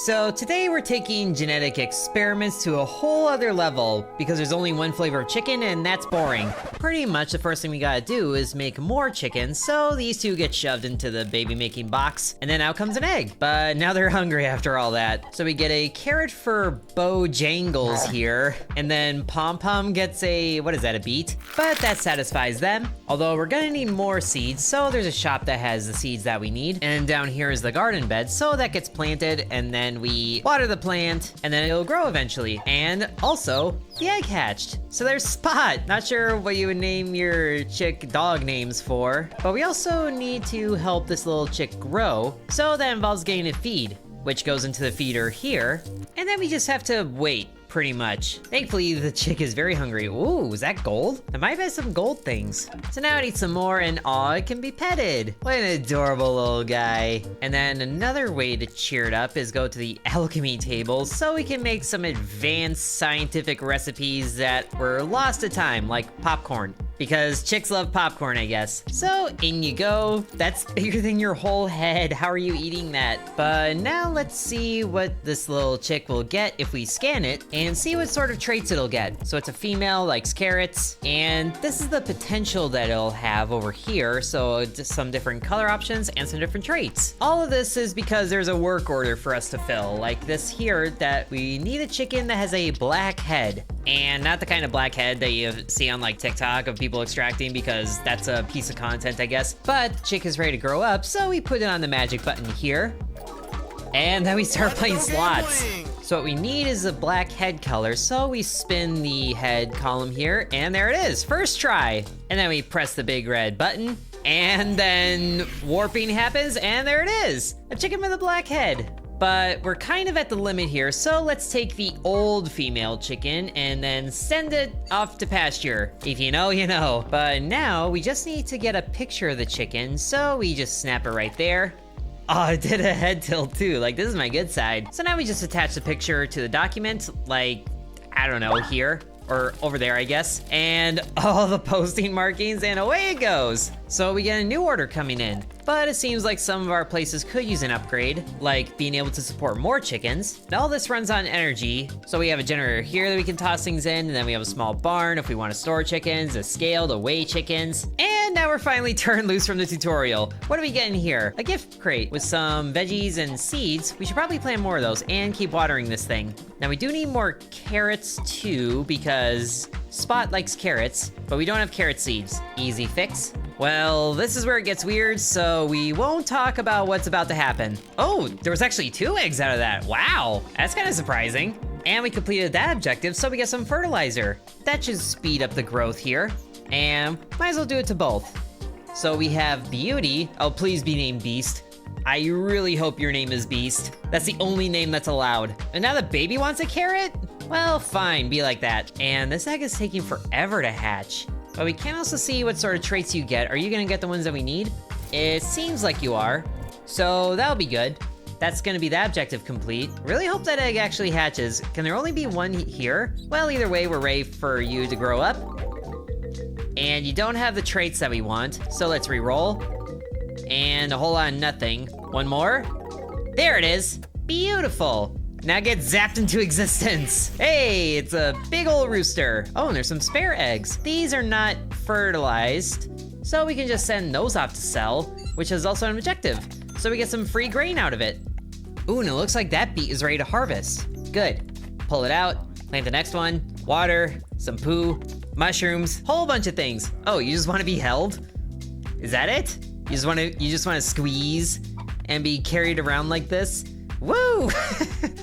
So today we're taking genetic experiments to a whole other level because there's only one flavor of chicken and that's boring. Pretty much the first thing we gotta do is make more chickens, so these two get shoved into the baby making box and then out comes an egg. But now they're hungry after all that. So we get a carrot for Bojangles here, and then Pom Pom gets a, what is that, a beet? But that satisfies them. Although we're gonna need more seeds, so there's a shop that has the seeds that we need. And down here is the garden bed, so that gets planted, and then we water the plant, and then it'll grow eventually. And also, the egg hatched. So there's Spot. Not sure what you would name your chick dog names for, but we also need to help this little chick grow, so that involves getting it feed, which goes into the feeder here, and then we just have to wait. Pretty much. Thankfully, the chick is very hungry. Ooh, is that gold? I might have some gold things. So now it eats some more and aw, it can be petted. What an adorable little guy. And then another way to cheer it up is go to the alchemy table so we can make some advanced scientific recipes that were lost to time, like popcorn. Because chicks love popcorn, I guess. So in you go. That's bigger than your whole head. How are you eating that? But now let's see what this little chick will get if we scan it and see what sort of traits it'll get. So it's a female, likes carrots, and this is the potential that it'll have over here. So just some different color options and some different traits. All of this is because there's a work order for us to fill, like this here, that we need a chicken that has a black head. And not the kind of black head that you see on like TikTok of people extracting, because that's a piece of content, I guess. But the chick is ready to grow up, so we put it on the magic button here. And then we start playing slots. So what we need is a black head color, so we spin the head column here, and there it is, first try. And then we press the big red button, and then warping happens, and there it is, a chicken with a black head. But we're kind of at the limit here, so let's take the old female chicken and then send it off to pasture. If you know, you know. But now we just need to get a picture of the chicken, so we just snap it right there. Oh, it did a head tilt too, like this is my good side. So now we just attach the picture to the document, like, I don't know, here. Or over there, I guess. And all the posting markings, and away it goes. So we get a new order coming in. But it seems like some of our places could use an upgrade, like being able to support more chickens. And all this runs on energy. So we have a generator here that we can toss things in, and then we have a small barn if we want to store chickens, a scale to weigh chickens. And now we're finally turned loose from the tutorial. What do we get in here? A gift crate with some veggies and seeds. We should probably plant more of those and keep watering this thing. Now we do need more carrots too, because Spot likes carrots, but we don't have carrot seeds. Easy fix. Well, this is where it gets weird, so we won't talk about what's about to happen. Oh, there was actually 2 eggs out of that. Wow, that's kind of surprising. And we completed that objective, so we get some fertilizer. That should speed up the growth here. And might as well do it to both. So we have Beauty. Oh, please be named Beast. I really hope your name is Beast. That's the only name that's allowed. And now the baby wants a carrot? Well, fine, be like that. And this egg is taking forever to hatch. But we can also see what sort of traits you get. Are you gonna get the ones that we need? It seems like you are. So that'll be good. That's gonna be the objective complete. Really hope that egg actually hatches. Can there only be one here? Well, either way, we're ready for you to grow up. And you don't have the traits that we want, so let's re-roll. And a whole lot of nothing. One more. There it is. Beautiful. Now get zapped into existence. Hey, it's a big old rooster. Oh, and there's some spare eggs. These are not fertilized, so we can just send those off to sell, which is also an objective. So we get some free grain out of it. Ooh, and it looks like that beet is ready to harvest. Good. Pull it out, plant the next one, water, some poo, mushrooms, whole bunch of things. Oh, you just want to be held? Is that it? You just want to squeeze and be carried around like this? Woo!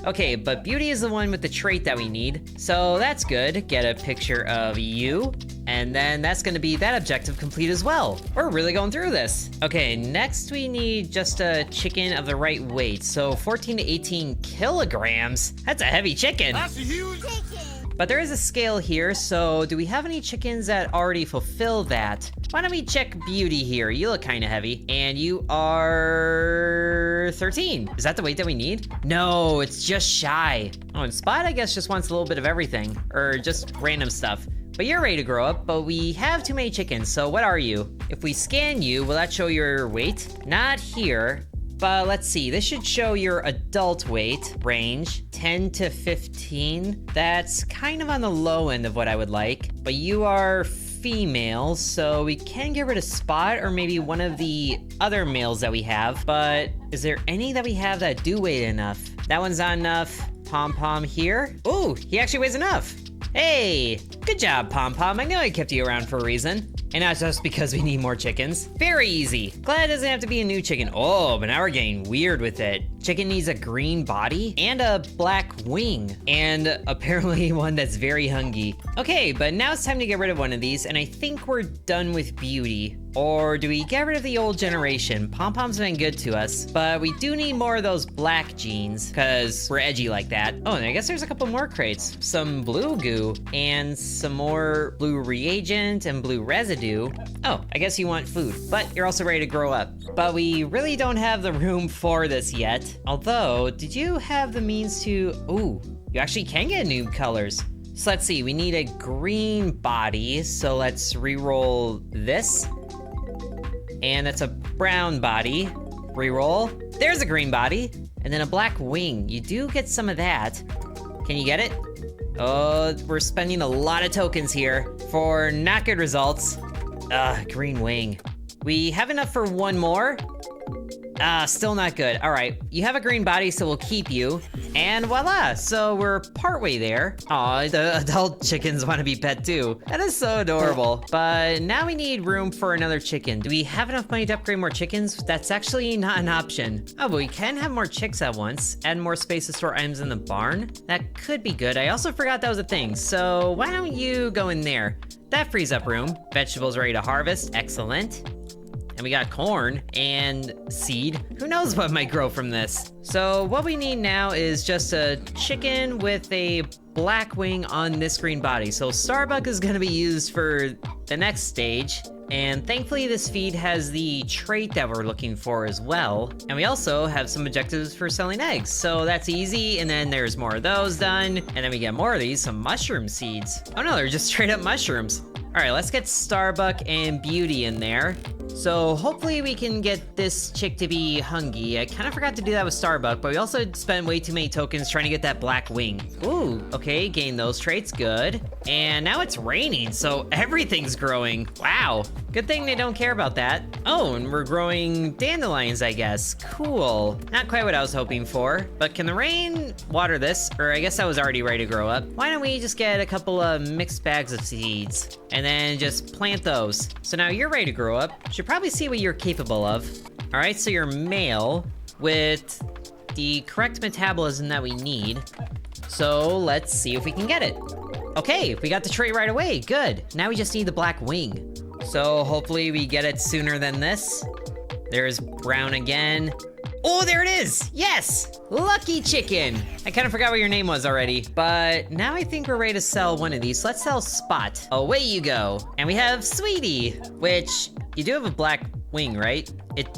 Okay, but Beauty is the one with the trait that we need, so that's good. Get a picture of you, and then that's gonna be that objective complete as well. We're really going through this. Okay, next we need just a chicken of the right weight, so 14 to 18 kilograms. That's a heavy chicken. That's a huge chicken. But there is a scale here, so do we have any chickens that already fulfill that? Why don't we check Beauty here? You look kind of heavy. And you are 13. Is that the weight that we need? No, it's just shy. Oh, and Spot, I guess, just wants a little bit of everything. Or just random stuff. But you're ready to grow up, but we have too many chickens, so what are you? If we scan you, will that show your weight? Not here. But let's see, this should show your adult weight range, 10 to 15. That's kind of on the low end of what I would like, but you are female, so we can get rid of Spot or maybe one of the other males that we have, but is there any that we have that do weigh enough? That one's not enough. Pom Pom here. Ooh, he actually weighs enough. Hey, good job, Pom Pom. I knew I kept you around for a reason. And not just because we need more chickens. Very easy. Glad it doesn't have to be a new chicken. Oh, but now we're getting weird with it. Chicken needs a green body and a black wing. And apparently one that's very hungry. Okay, but now it's time to get rid of one of these, and I think we're done with beauty. Or do we get rid of the old generation? Pom Pom's been good to us, but we do need more of those black genes, because we're edgy like that. Oh, and I guess there's a couple more crates. Some blue goo, and some more blue reagent and blue residue. Oh, I guess you want food, but you're also ready to grow up. But we really don't have the room for this yet. Although, did you have the means to... Ooh, you actually can get new colors. So let's see, we need a green body, so let's re-roll this. And that's a brown body. Reroll. There's a green body. And then a black wing. You do get some of that. Can you get it? Oh, we're spending a lot of tokens here for not good results. Green wing. We have enough for one more. Still not good. All right, you have a green body, so we'll keep you. And voila, so we're partway there. Aw, the adult chickens want to be pet too. That is so adorable. But now we need room for another chicken. Do we have enough money to upgrade more chickens? That's actually not an option. Oh, but we can have more chicks at once. Add more space to store items in the barn. That could be good. I also forgot that was a thing. So why don't you go in there? That frees up room. Vegetables ready to harvest. Excellent. And we got corn and seed. Who knows what might grow from this? So what we need now is just a chicken with a black wing on this green body. So Starbuck is gonna be used for the next stage. And thankfully this feed has the trait that we're looking for as well. And we also have some objectives for selling eggs. So that's easy, and then there's more of those done. And then we get more of these, some mushroom seeds. Oh no, they're just straight up mushrooms. All right, let's get Starbuck and Beauty in there. So hopefully we can get this chick to be hungry. I kind of forgot to do that with Starbuck, but we also spent way too many tokens trying to get that black wing. Ooh, okay, gain those traits, good. And now it's raining, so everything's growing. Wow, good thing they don't care about that. Oh, and we're growing dandelions, I guess. Cool. Not quite what I was hoping for, but can the rain water this? Or I guess I was already ready to grow up. Why don't we just get a couple of mixed bags of seeds and then just plant those. So now you're ready to grow up. Should probably see what you're capable of. All right, so you're male with the correct metabolism that we need. So let's see if we can get it. Okay, we got the trait right away, good. Now we just need the black wing. So hopefully we get it sooner than this. There's brown again. Oh, there it is! Yes! Lucky chicken! I kind of forgot what your name was already, but now I think we're ready to sell one of these. Let's sell Spot. Away you go. And we have Sweetie, which you do have a black wing, right? It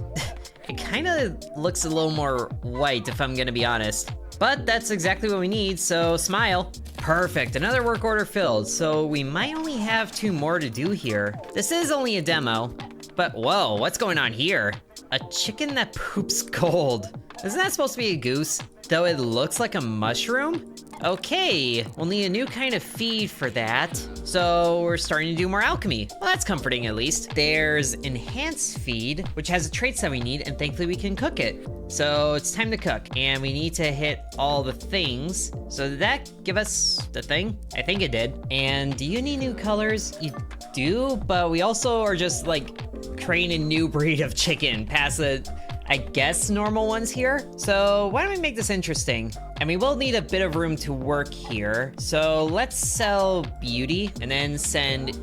kind of looks a little more white, if I'm gonna be honest. But that's exactly what we need, so smile. Perfect, another work order filled. So we might only have 2 more to do here. This is only a demo, but whoa, what's going on here? A chicken that poops gold. Isn't that supposed to be a goose? Though it looks like a mushroom? Okay, we'll need a new kind of feed for that. So we're starting to do more alchemy. Well, that's comforting at least. There's enhanced feed, which has the traits that we need, and thankfully we can cook it. So it's time to cook, and we need to hit all the things. So did that give us the thing? I think it did. And do you need new colors? You do, but we also are just like creating a new breed of chicken past the, I guess, normal ones here. So why don't we make this interesting? And we will need a bit of room to work here. So let's sell Beauty and then send,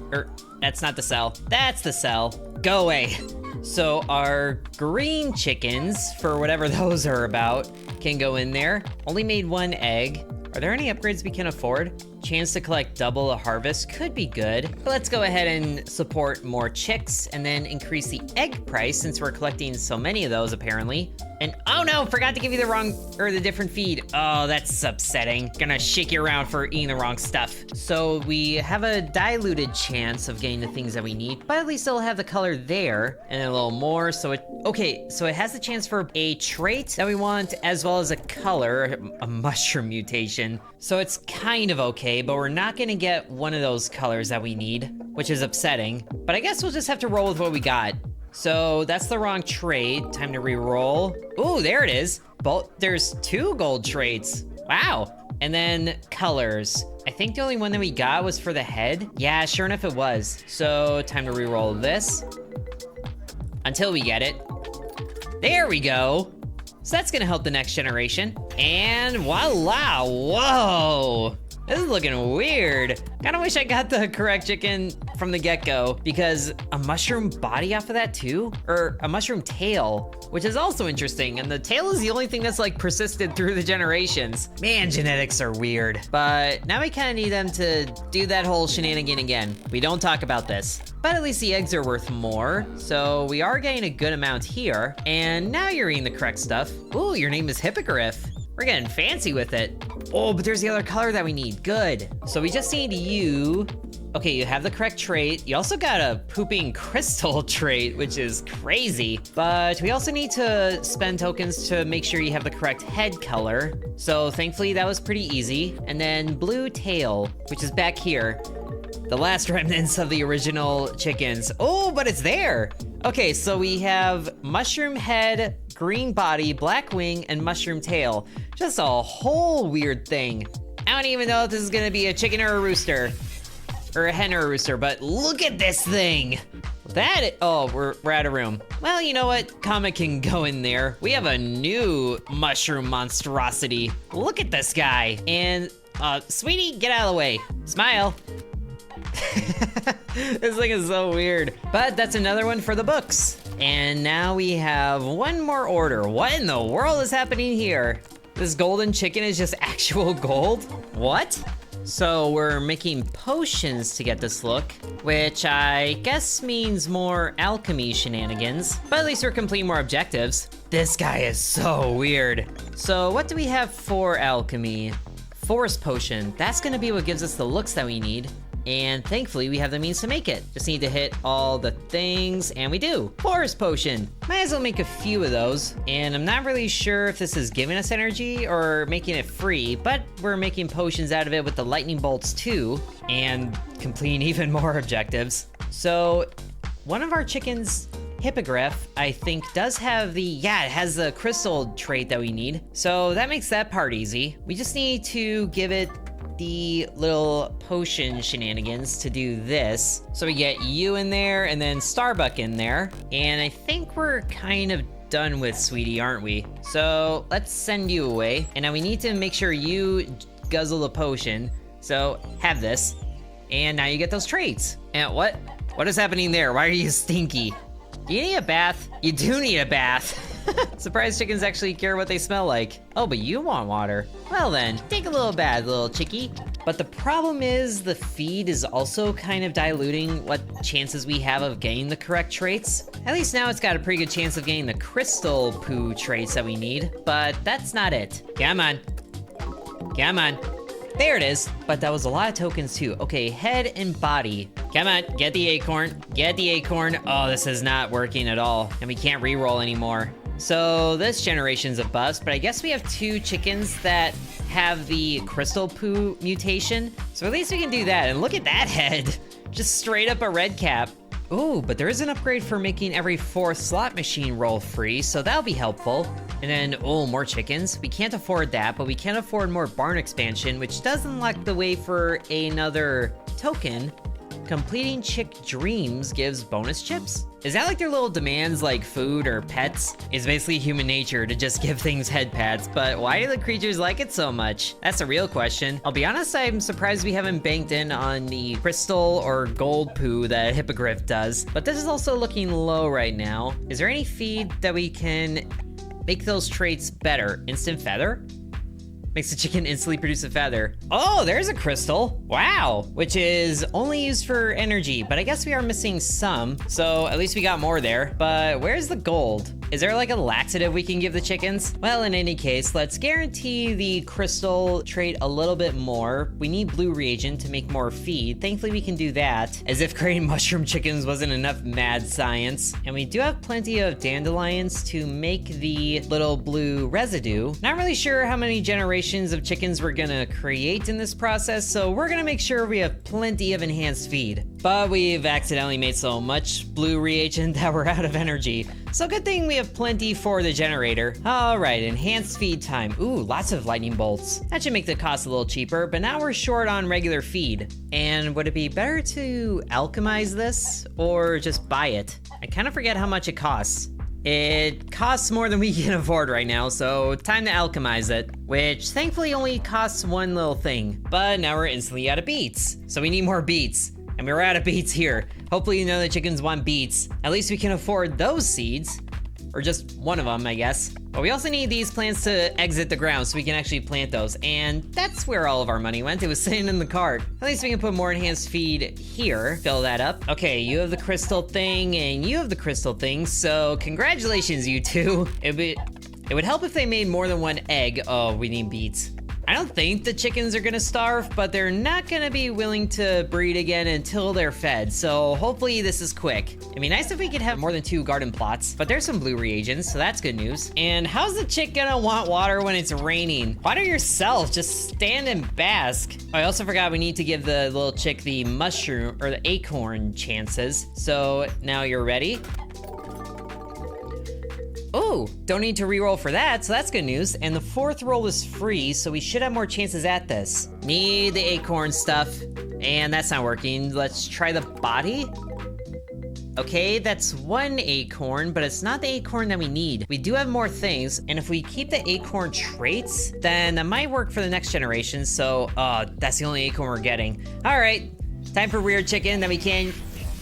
that's not the sell, that's the sell. Go away. So our green chickens, for whatever those are about, can go in there. Only made 1 egg. Are there any upgrades we can afford? chance to collect double a harvest could be good. But let's go ahead and support more chicks and then increase the egg price since we're collecting so many of those apparently. And oh no, forgot to give you the different feed. Oh, that's upsetting. Gonna shake you around for eating the wrong stuff. So we have a diluted chance of getting the things that we need, but at least it'll have the color there and a little more. So it has the chance for a trait that we want as well as a color, a mushroom mutation. So it's kind of okay, but we're not gonna get one of those colors that we need, which is upsetting. But I guess we'll just have to roll with what we got. So that's the wrong trait. Time to re-roll. Ooh, there it is. There's 2 gold traits. Wow. And then colors. I think the only one that we got was for the head. Yeah, sure enough it was. So time to re-roll this until we get it. There we go. So that's gonna help the next generation. And voila, whoa. This is looking weird. Kinda wish I got the correct chicken from the get-go because a mushroom body off of that too? Or a mushroom tail, which is also interesting. And the tail is the only thing that's like persisted through the generations. Man, genetics are weird. But now we kinda need them to do that whole shenanigan again. We don't talk about this. But at least the eggs are worth more. So we are getting a good amount here. And now you're eating the correct stuff. Ooh, your name is Hippogriff. We're getting fancy with it. Oh, but there's the other color that we need. Good. So we just need you. Okay, you have the correct trait. You also got a pooping crystal trait, which is crazy. But we also need to spend tokens to make sure you have the correct head color. So thankfully that was pretty easy. And then blue tail, which is back here. The last remnants of the original chickens. Oh, but it's there. Okay, so we have mushroom head, green body, black wing, and mushroom tail. Just a whole weird thing. I don't even know if this is gonna be a chicken or a rooster. Or a hen or a rooster, but look at this thing. We're out of room. Well, you know what? Comet can go in there. We have a new mushroom monstrosity. Look at this guy. And, sweetie, get out of the way. Smile. This thing is so weird. But that's another one for the books. And now we have one more order. What in the world is happening here? This golden chicken is just actual gold? What? So we're making potions to get this look, which I guess means more alchemy shenanigans, but at least we're completing more objectives. This guy is so weird. So what do we have for alchemy? Forest potion. That's gonna be what gives us the looks that we need. And thankfully we have the means to make it. Just need to hit all the things, and we do. Forest potion. Might as well make a few of those. And I'm not really sure if this is giving us energy or making it free, but we're making potions out of it with the lightning bolts too, and completing even more objectives. So one of our chickens, Hippogriff, I think does have it has the crystal trait that we need. So that makes that part easy. We just need to give it the little potion shenanigans to do this. So we get you in there and then Starbuck in there. And I think we're kind of done with Sweetie, aren't we? So let's send you away. And now we need to make sure you guzzle the potion. So have this. And now you get those traits. And what is happening there? Why are you stinky? Do you need a bath? You do need a bath. Surprised chickens actually care what they smell like. Oh, but you want water. Well then, take a little bath, little chickie. But the problem is the feed is also kind of diluting what chances we have of getting the correct traits. At least now it's got a pretty good chance of getting the crystal poo traits that we need, but that's not it. Come on. Come on. There it is. But that was a lot of tokens too. Okay, head and body. Come on, get the acorn. Get the acorn. Oh, this is not working at all. And we can't re-roll anymore. So this generation's a bust, but I guess we have 2 chickens that have the crystal poo mutation. So at least we can do that. And look at that head. Just straight up a red cap. Ooh, but there is an upgrade for making every 4th slot machine roll free, so that'll be helpful. And then, oh, more chickens. We can't afford that, but we can afford more barn expansion, which does unlock the way for another token. Completing chick dreams gives bonus chips? Is that like their little demands like food or pets? It's basically human nature to just give things head pats, but why do the creatures like it so much? That's a real question. I'll be honest, I'm surprised we haven't banked in on the crystal or gold poo that Hippogriff does, but this is also looking low right now. Is there any feed that we can make those traits better? Instant feather? Makes the chicken instantly produce a feather. Oh, there's a crystal. Wow. Which is only used for energy, but I guess we are missing some. So at least we got more there. But where's the gold? Is there like a laxative we can give the chickens? Well, in any case, let's guarantee the crystal trait a little bit more. We need blue reagent to make more feed. Thankfully, we can do that. As if creating mushroom chickens wasn't enough mad science. And we do have plenty of dandelions to make the little blue residue. Not really sure how many generations of chickens we're gonna create in this process, so we're gonna make sure we have plenty of enhanced feed. But we've accidentally made so much blue reagent that we're out of energy. So good thing we have plenty for the generator. All right, enhanced feed time. Ooh, lots of lightning bolts. That should make the cost a little cheaper, but now we're short on regular feed. And would it be better to alchemize this or just buy it? I kind of forget how much it costs. It costs more than we can afford right now, so time to alchemize it, which thankfully only costs one little thing. But now we're instantly out of beets, so we need more beets. And we're out of beets here. Hopefully you know the chickens want beets. At least we can afford those seeds. Or just one of them, I guess. But we also need these plants to exit the ground so we can actually plant those. And that's where all of our money went. It was sitting in the cart. At least we can put more enhanced feed here. Fill that up. Okay, you have the crystal thing and you have the crystal thing. So congratulations, you two. It would help if they made more than one egg. Oh, we need beets. I don't think the chickens are gonna starve, but they're not gonna be willing to breed again until they're fed, so hopefully this is quick. It'd be nice if we could have more than 2 garden plots, but there's some blue reagents, so that's good news. And how's the chick gonna want water when it's raining? Water yourself, just stand and bask. Oh, I also forgot we need to give the little chick the mushroom, or the acorn chances. So now you're ready. Oh, don't need to reroll for that, so that's good news. And the 4th roll is free, so we should have more chances at this. Need the acorn stuff, and that's not working. Let's try the body. Okay, that's 1 acorn, but it's not the acorn that we need. We do have more things, and if we keep the acorn traits, then that might work for the next generation, so that's the only acorn we're getting. All right, time for weird chicken that we can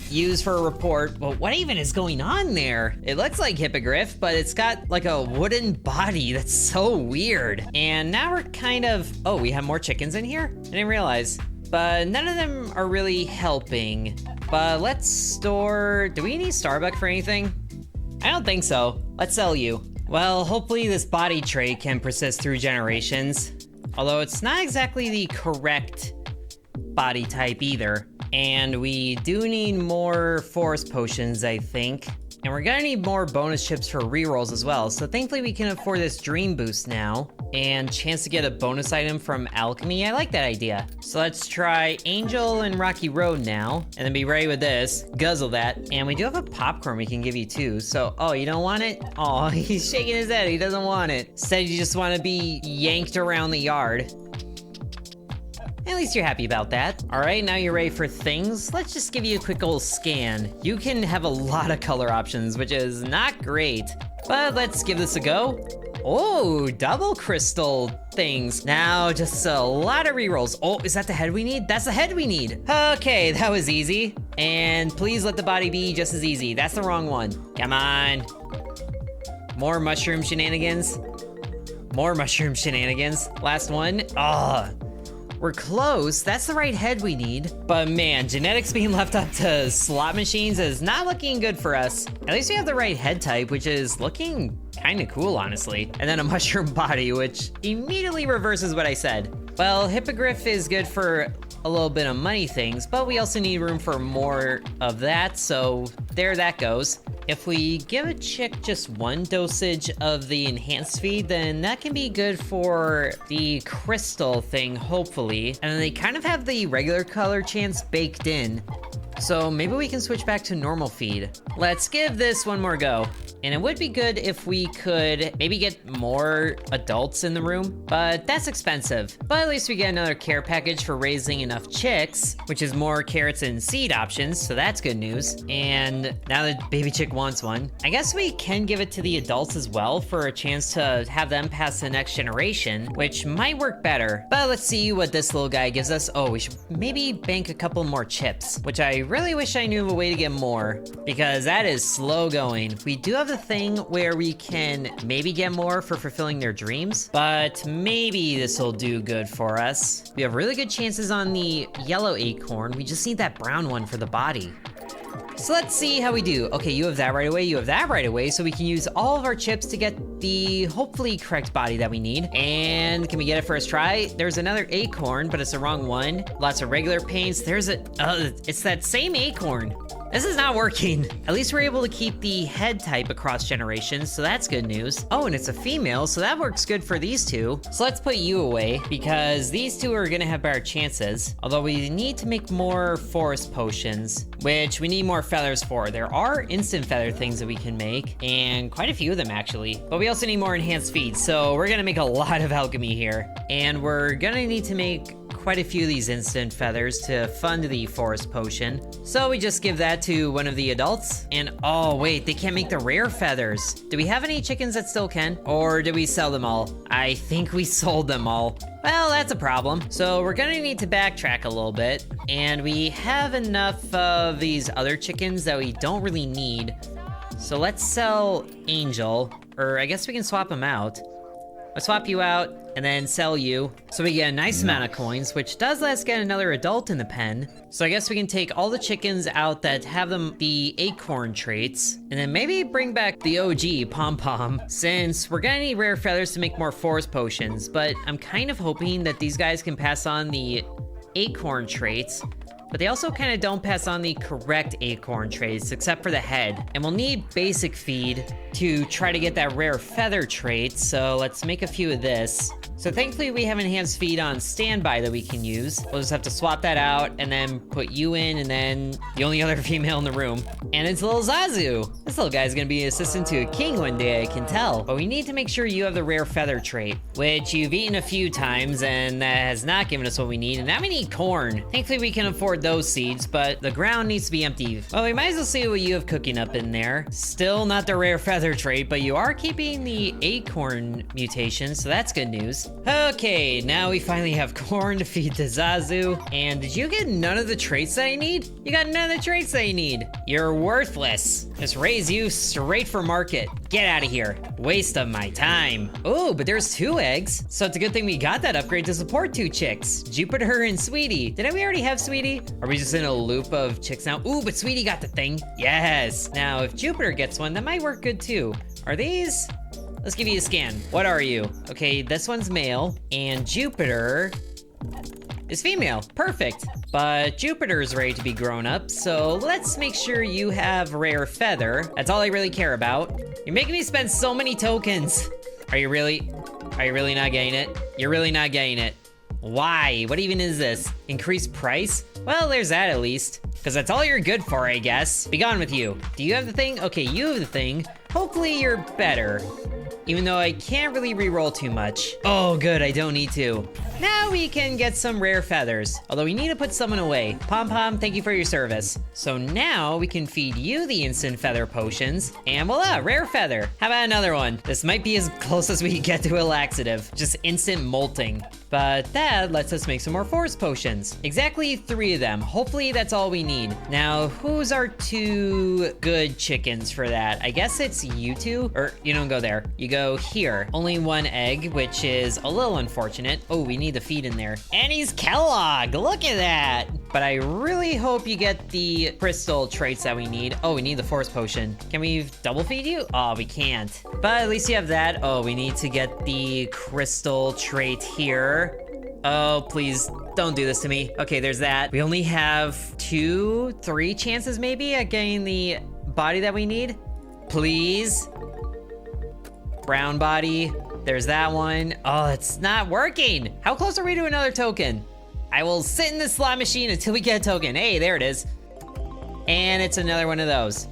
use for a report. Well, what even is going on there? It looks like hippogriff, but it's got like a wooden body. That's so weird. And now we're kind of, oh, we have more chickens in here? I didn't realize. But none of them are really helping. But let's store, do we need Starbucks for anything? I don't think so. Let's sell you. Well, hopefully this body trait can persist through generations. Although it's not exactly the correct body type either. And we do need more forest potions, I think. And we're gonna need more bonus chips for rerolls as well. So thankfully we can afford this dream boost now. And chance to get a bonus item from alchemy. I like that idea. So let's try Angel and Rocky Road now. And then be ready with this. Guzzle that. And we do have a popcorn we can give you too. So, oh, you don't want it? Oh, he's shaking his head. He doesn't want it. Said you just want to be yanked around the yard. At least you're happy about that. All right, now you're ready for things. Let's just give you a quick old scan. You can have a lot of color options, which is not great, but let's give this a go. Oh, double crystal things. Now just a lot of rerolls. Oh, is that the head we need? That's the head we need. Okay, that was easy. And please let the body be just as easy. That's the wrong one. Come on. More mushroom shenanigans. More mushroom shenanigans. Last one. Oh. We're close, that's the right head we need. But man, genetics being left up to slot machines is not looking good for us. At least we have the right head type, which is looking kinda cool, honestly. And then a mushroom body, which immediately reverses what I said. Well, hippogriff is good for a little bit of money things, but we also need room for more of that, so there that goes. If we give a chick just 1 dosage of the enhanced feed, then that can be good for the crystal thing, hopefully. And then they kind of have the regular color chance baked in. So maybe we can switch back to normal feed. Let's give this one more go. And it would be good if we could maybe get more adults in the room, but that's expensive. But at least we get another care package for raising enough chicks, which is more carrots and seed options, so that's good news. And now that baby chick wants one, I guess we can give it to the adults as well for a chance to have them pass the next generation, which might work better. But let's see what this little guy gives us. Oh, we should maybe bank a couple more chips, which I really wish I knew of a way to get more, because that is slow going. We do have the a thing where we can maybe get more for fulfilling their dreams, but maybe this will do good for us. We have really good chances on the yellow acorn. We just need that brown one for the body. So let's see how we do. Okay, you have that right away, you have that right away, so we can use all of our chips to get the hopefully correct body that we need. And can we get it first try? There's another acorn, but it's the wrong one. Lots of regular paints. There's it's that same acorn. This is not working. At least we're able to keep the head type across generations, so that's good news. Oh, and it's a female, so that works good for these two. So let's put you away, because these two are gonna have better chances. Although we need to make more forest potions, which we need more feathers for. There are instant feather things that we can make, and quite a few of them actually. But we also need more enhanced feed, so we're gonna make a lot of alchemy here. And we're gonna need to make quite a few of these instant feathers to fund the forest potion. So we just give that to one of the adults. And oh wait, they can't make the rare feathers. Do we have any chickens that still can? Or did we sell them all? I think we sold them all. Well, that's a problem. So we're gonna need to backtrack a little bit. And we have enough of these other chickens that we don't really need. So let's sell Angel, or I guess we can swap them out. I'll swap you out and then sell you. So we get a nice amount of coins, which does let us get another adult in the pen. So I guess we can take all the chickens out that have the acorn traits, and then maybe bring back the OG Pom Pom, since we're gonna need rare feathers to make more forest potions. But I'm kind of hoping that these guys can pass on the acorn traits, but they also kind of don't pass on the correct acorn traits, except for the head. And we'll need basic feed to try to get that rare feather trait, so let's make a few of this. So thankfully we have enhanced feed on standby that we can use. We'll just have to swap that out and then put you in, and then the only other female in the room. And it's little Zazu. This little guy's gonna be an assistant to a king one day, I can tell. But we need to make sure you have the rare feather trait, which you've eaten a few times and that has not given us what we need. And now we need corn. Thankfully we can afford those seeds, but the ground needs to be empty. Well, we might as well see what you have cooking up in there. Still not the rare feather trait, but you are keeping the acorn mutation, so that's good news. Okay, now we finally have corn to feed to Zazu. And did you get none of the traits that I need? You got none of the traits that you need. You're worthless. Just raise you straight for market. Get out of here. Waste of my time. Oh, but there's 2 eggs. So it's a good thing we got that upgrade to support 2 chicks. Jupiter and Sweetie. Didn't we already have Sweetie? Are we just in a loop of chicks now? Ooh, but Sweetie got the thing. Yes. Now, if Jupiter gets one, that might work good too. Are these? Let's give you a scan. What are you? Okay, this one's male, and Jupiter is female. Perfect. But Jupiter's ready to be grown up, so let's make sure you have rare feather. That's all I really care about. You're making me spend so many tokens. Are you really not getting it? You're really not getting it. Why? What even is this? Increased price? Well, there's that at least. Because that's all you're good for, I guess. Be gone with you. Do you have the thing? Okay, you have the thing. Hopefully you're better. Even though I can't really re-roll too much. Oh, good, I don't need to. Now we can get some rare feathers. Although we need to put someone away. Pom Pom, thank you for your service. So now we can feed you the instant feather potions. And voila, rare feather. How about another one? This might be as close as we can get to a laxative. Just instant molting. But that lets us make some more forest potions. Exactly 3 of them. Hopefully that's all we need. Now, who's our 2 good chickens for that? I guess it's you 2? Or you don't go there. You go here. Only 1 egg, which is a little unfortunate. Oh, we need the feed in there. And he's Kellogg! Look at that! But I really hope you get the crystal traits that we need. Oh, we need the forest potion. Can we double feed you? Oh, we can't. But at least you have that. Oh, we need to get the crystal trait here. Oh, please, don't do this to me. Okay, there's that. We only have 2, 3 chances maybe at getting the body that we need. Please. Brown body. There's that one. Oh, it's not working. How close are we to another token? I will sit in this slot machine until we get a token. Hey, there it is. And it's another one of those.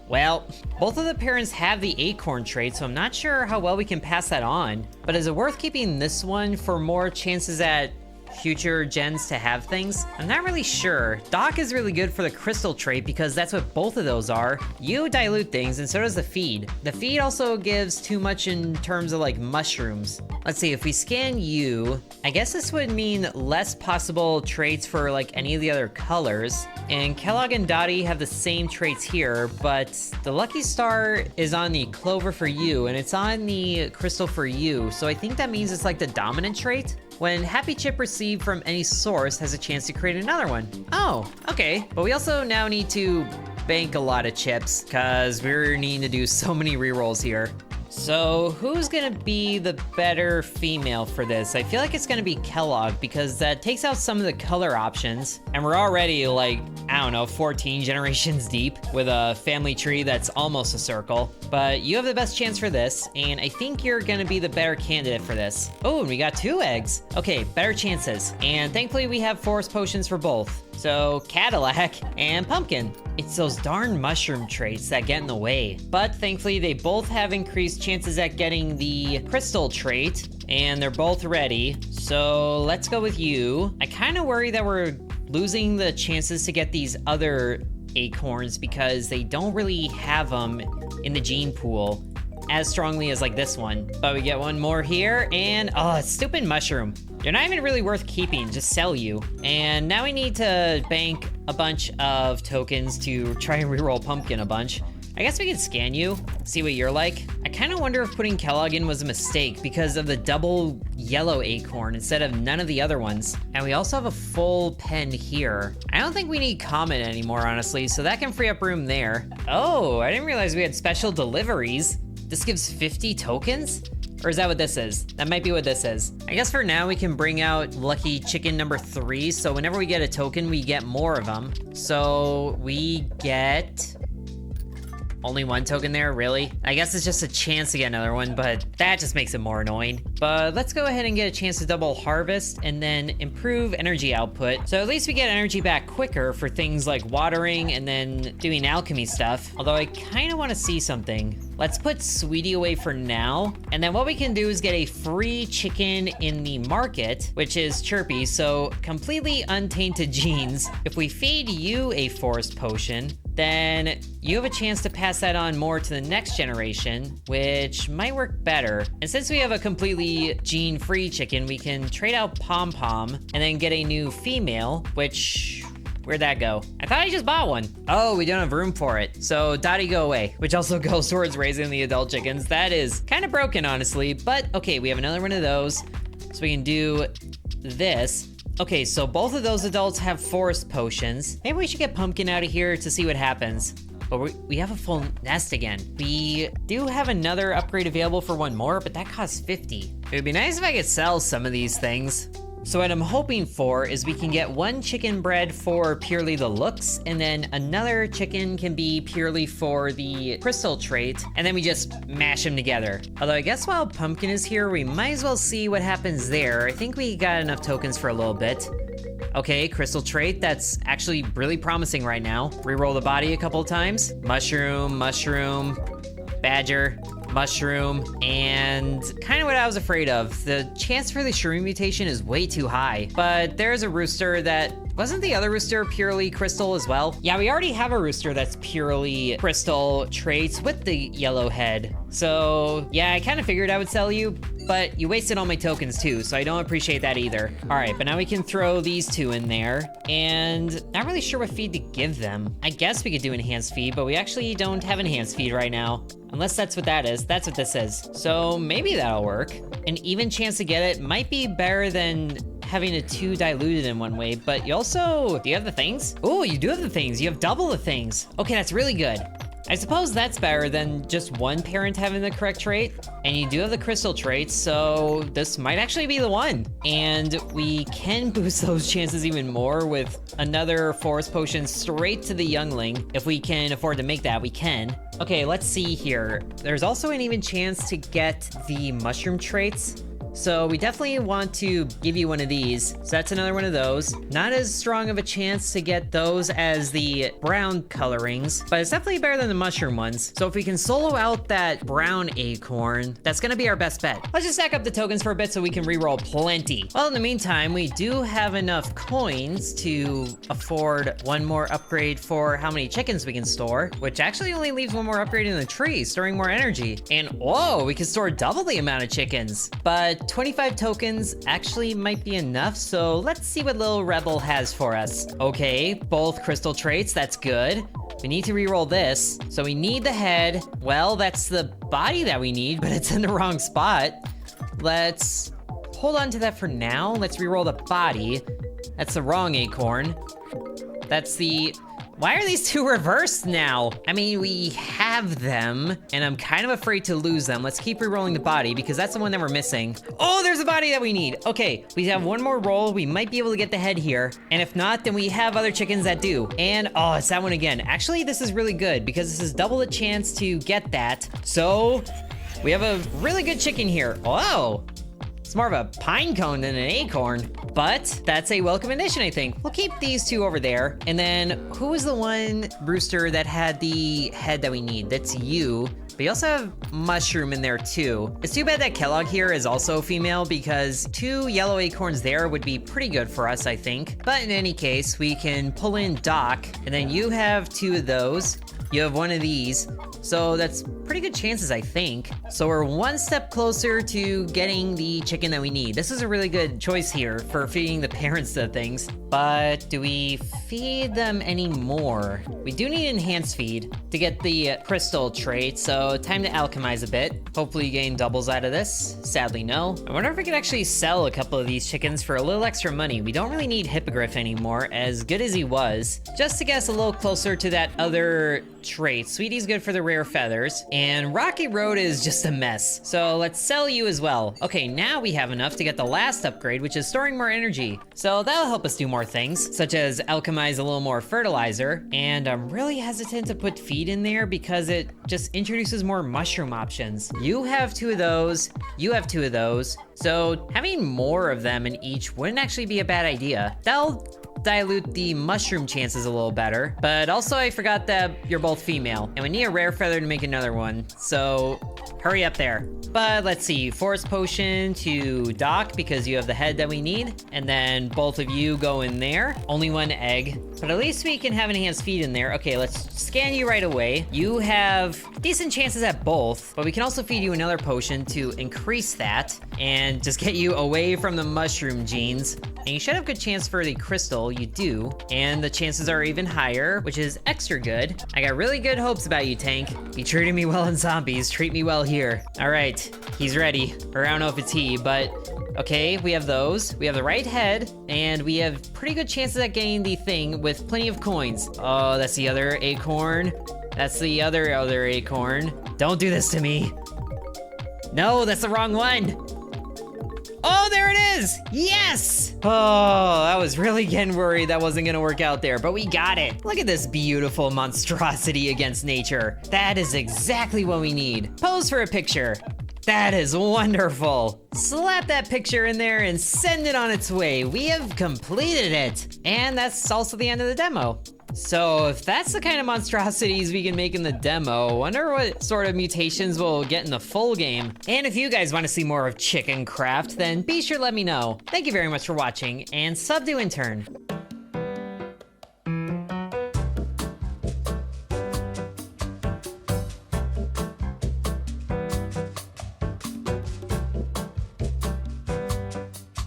Well, both of the parents have the acorn trait, so I'm not sure how well we can pass that on. But is it worth keeping this one for more chances at future gens to have things? I'm not really sure. Doc is really good for the crystal trait because that's what both of those are. You dilute things and so does the feed. The feed also gives too much in terms of like mushrooms. Let's see, if we scan you, I guess this would mean less possible traits for like any of the other colors. And Kellogg and Dottie have the same traits here, but the Lucky Star is on the Clover for you and it's on the Crystal for you. So I think that means it's like the dominant trait. When Happy Chip received from any source has a chance to create another one. Oh, okay. But we also now need to bank a lot of chips because we're needing to do so many rerolls here. So who's gonna be the better female for this? I feel like it's gonna be Kellogg because that takes out some of the color options. And we're already like, I don't know, 14 generations deep with a family tree that's almost a circle. But you have the best chance for this, and I think you're gonna be the better candidate for this. Oh, and we got 2 eggs. Okay, better chances. And thankfully we have forest potions for both. So Cadillac and Pumpkin. It's those darn mushroom traits that get in the way. But thankfully they both have increased chances at getting the crystal trait, and they're both ready. So let's go with you. I kind of worry that we're losing the chances to get these other acorns because they don't really have them in the gene pool as strongly as like this one. But we get one more here, and oh, it's stupid mushroom. You're not even really worth keeping, just sell you. And now we need to bank a bunch of tokens to try and reroll Pumpkin a bunch. I guess we could scan you, see what you're like. I kind of wonder if putting Kellogg in was a mistake because of the double yellow acorn instead of none of the other ones. And we also have a full pen here. I don't think we need Comet anymore, honestly, so that can free up room there. Oh, I didn't realize we had special deliveries. This gives 50 tokens? Or is that what this is? That might be what this is. I guess for now we can bring out Lucky Chicken number 3, so whenever we get a token, we get more of them. So we get only 1 token there, really? I guess it's just a chance to get another one, but that just makes it more annoying. But let's go ahead and get a chance to double harvest and then improve energy output. So at least we get energy back quicker for things like watering and then doing alchemy stuff. Although I kind of want to see something. Let's put Sweetie away for now. And then what we can do is get a free chicken in the market, which is Chirpy, so completely untainted genes. If we feed you a forest potion, then you have a chance to pass that on more to the next generation, which might work better. And since we have a completely gene-free chicken, we can trade out Pom Pom and then get a new female, which, where'd that go? I thought I just bought one. Oh, we don't have room for it. So Dottie, go away, which also goes towards raising the adult chickens. That is kind of broken, honestly, but okay, we have another one of those. So we can do this. Okay, so both of those adults have forest potions. Maybe we should get Pumpkin out of here to see what happens. But we have a full nest again. We do have another upgrade available for one more, but that costs 50. It would be nice if I could sell some of these things. So what I'm hoping for is we can get 1 chicken bred for purely the looks, and then another chicken can be purely for the crystal trait, and then we just mash them together. Although I guess while Pumpkin is here, we might as well see what happens there. I think we got enough tokens for a little bit. Okay, crystal trait, that's actually really promising right now. Reroll the body a couple of times. Mushroom, mushroom, badger, mushroom, and kind of what I was afraid of. The chance for the shroom mutation is way too high, but there's a rooster that, wasn't the other rooster purely crystal as well? Yeah, we already have a rooster that's purely crystal traits with the yellow head. So yeah, I kind of figured I would sell you, but you wasted all my tokens too, so I don't appreciate that either. All right, but now we can throw these 2 in there, and not really sure what feed to give them. I guess we could do enhanced feed, but we actually don't have enhanced feed right now. Unless that's what that is. That's what this is. So maybe that'll work. An even chance to get it might be better than having it 2 diluted in one way, but you also, do you have the things? Oh, you do have the things. You have double the things. Okay, that's really good. I suppose that's better than just one parent having the correct trait. And you do have the crystal trait, so this might actually be the one. And we can boost those chances even more with another forest potion straight to the youngling. If we can afford to make that, we can. Okay, let's see here. There's also an even chance to get the mushroom traits. So we definitely want to give you one of these. So that's another one of those. Not as strong of a chance to get those as the brown colorings, but it's definitely better than the mushroom ones. So if we can solo out that brown acorn, that's gonna be our best bet. Let's just stack up the tokens for a bit so we can reroll plenty. Well, in the meantime, we do have enough coins to afford one more upgrade for how many chickens we can store, which actually only leaves one more upgrade in the tree, storing more energy. And whoa, we can store double the amount of chickens. But 25 tokens actually might be enough, so let's see what little rebel has for us. Okay, both crystal traits, that's good. We need to reroll this. So we need the head. Well, that's the body that we need, but it's in the wrong spot. Let's hold on to that for now. Let's reroll the body. That's the wrong acorn. That's the... Why are these two reversed now? I mean, we have them, and I'm kind of afraid to lose them. Let's keep re-rolling the body, because that's the one that we're missing. Oh, there's a body that we need. Okay, we have one more roll. We might be able to get the head here, and if not, then we have other chickens that do. And, oh, it's that one again. Actually, this is really good, because this is double the chance to get that. So, we have a really good chicken here. Oh! It's more of a pine cone than an acorn, but that's a welcome addition, I think. We'll keep these two over there. And then who was the one rooster that had the head that we need? That's you. But you also have mushroom in there too. It's too bad that Kellogg here is also female because 2 yellow acorns there would be pretty good for us, I think. But in any case, we can pull in Doc, and then you have 2 of those. You have 1 of these. So that's pretty good chances, I think. So we're 1 step closer to getting the chicken that we need. This is a really good choice here for feeding the parents the things. But do we feed them any more? We do need enhanced feed to get the crystal trait, so time to alchemize a bit. Hopefully you gain doubles out of this. Sadly, no. I wonder if we could actually sell a couple of these chickens for a little extra money. We don't really need Hippogriff anymore, as good as he was, just to get us a little closer to that other trait. Sweetie's good for the rare feathers, and Rocky Road is just a mess. So let's sell you as well. Okay, now we have enough to get the last upgrade, which is storing more energy. So that'll help us do more things, such as alchemize a little more fertilizer. And I'm really hesitant to put feed in there because it just introduces more mushroom options. You have 2 of those, you have 2 of those. So having more of them in each wouldn't actually be a bad idea. That'll dilute the mushroom chances a little better, but also I forgot that you're both female, and we need a rare feather to make another one, so hurry up there. But let's see, force potion to Doc because you have the head that we need, and then both of you go in there. Only 1 egg, but at least we can have enhanced feed in there. Okay, let's scan you right away. You have decent chances at both, but we can also feed you another potion to increase that and just get you away from the mushroom genes. And you should have good chance for the crystal, you do, and the chances are even higher, which is extra good. I got really good hopes about you, Tank. You treated me well in zombies, treat me well here. All right, he's ready, or I don't know if it's he, but okay, we have those. We have the right head, and we have pretty good chances at getting the thing with plenty of coins. Oh, that's the other acorn. That's the other acorn. Don't do this to me. No, that's the wrong one. Oh, there it is! Yes! Oh, I was really getting worried that wasn't gonna work out there, but we got it. Look at this beautiful monstrosity against nature. That is exactly what we need. Pose for a picture. That is wonderful. Slap that picture in there and send it on its way. We have completed it. And that's also the end of the demo. So if that's the kind of monstrosities we can make in the demo, wonder what sort of mutations we'll get in the full game. And if you guys want to see more of Chicken Craft, then be sure to let me know. Thank you very much for watching, and sub to Intern.